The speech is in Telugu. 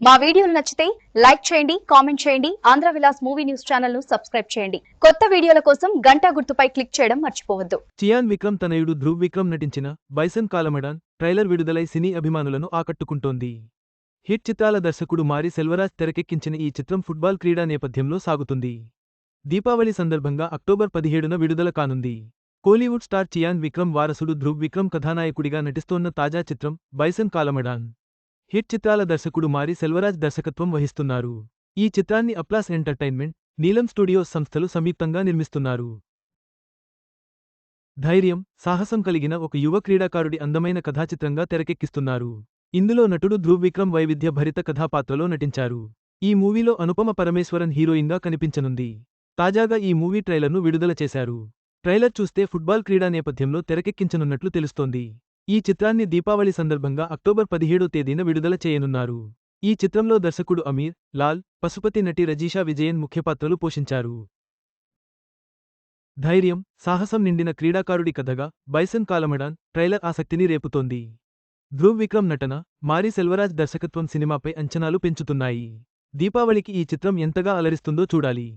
మా వీడియోలు నచ్చితే లైక్ చేయండి, కామెంట్ చేయండి. Andhra Vilas movie news channel ను సబ్స్క్రైబ్ చేయండి. కొత్త వీడియోల కోసం గంట గుర్తుపై క్లిక్ చేయడం మర్చిపోవద్దు. చియాన్ విక్రమ్ తనయుడు ధ్రువ్ విక్రమ్ నటించిన బైసన్ కాలమడాన్ ట్రైలర్ విడుదలై సినీ అభిమానులను ఆకట్టుకుంటోంది. హిట్ చిత్రాల దర్శకుడు మారి సెల్వరాజ్ తెరకెక్కించిన ఈ చిత్రం ఫుట్బాల్ క్రీడా నేపథ్యంలో సాగుతుంది. దీపావళి సందర్భంగా అక్టోబర్ 17న విడుదల కానుంది. కోలీవుడ్ స్టార్ చియాన్ విక్రమ్ వారసుడు ధ్రువ్ విక్రమ్ కథానాయకుడిగా నటిస్తోన్న తాజా చిత్రం బైసన్ కాలమడాన్. హిట్ చిత్రాల దర్శకుడు మారి సెల్వరాజ్ దర్శకత్వం వహిస్తున్నారు. ఈ చిత్రాన్ని అప్లాస్ ఎంటర్టైన్మెంట్, నీలం స్టూడియోస్ సంస్థలు సంయుక్తంగా నిర్మిస్తున్నారు. ధైర్యం, సాహసం కలిగిన ఒక యువ క్రీడాకారుడి అందమైన కథాచిత్రంగా తెరకెక్కిస్తున్నారు. ఇందులో నటుడు ధ్రువ్ విక్రమ్ వైవిధ్య భరిత కథాపాత్రలో నటించారు. ఈ మూవీలో అనుపమ పరమేశ్వరన్ హీరోయిన్గా కనిపించనుంది. తాజాగా ఈ మూవీ ట్రైలర్ను విడుదల చేశారు. ట్రైలర్ చూస్తే ఫుట్బాల్ క్రీడా నేపథ్యంలో తెరకెక్కించనున్నట్లు తెలుస్తోంది. ఈ చిత్రాన్ని దీపావళి సందర్భంగా అక్టోబర్ 17వ తేదీన విడుదల చేయనున్నారు. ఈ చిత్రంలో దర్శకుడు అమీర్, లాల్, పశుపతి నటి రజీషా విజయన్ ముఖ్యపాత్రలు పోషించారు. ధైర్యం, సాహసం నిండిన క్రీడాకారుడి కథగా బైసన్ కాలమడాన్ ట్రైలర్ ఆసక్తిని రేపుతోంది. ధ్రువ్ విక్రమ్ నటన, మారి సెల్వరాజ్ దర్శకత్వం సినిమాపై అంచనాలు పెంచుతున్నాయి. దీపావళికి ఈ చిత్రం ఎంతగా అలరిస్తుందో చూడాలి.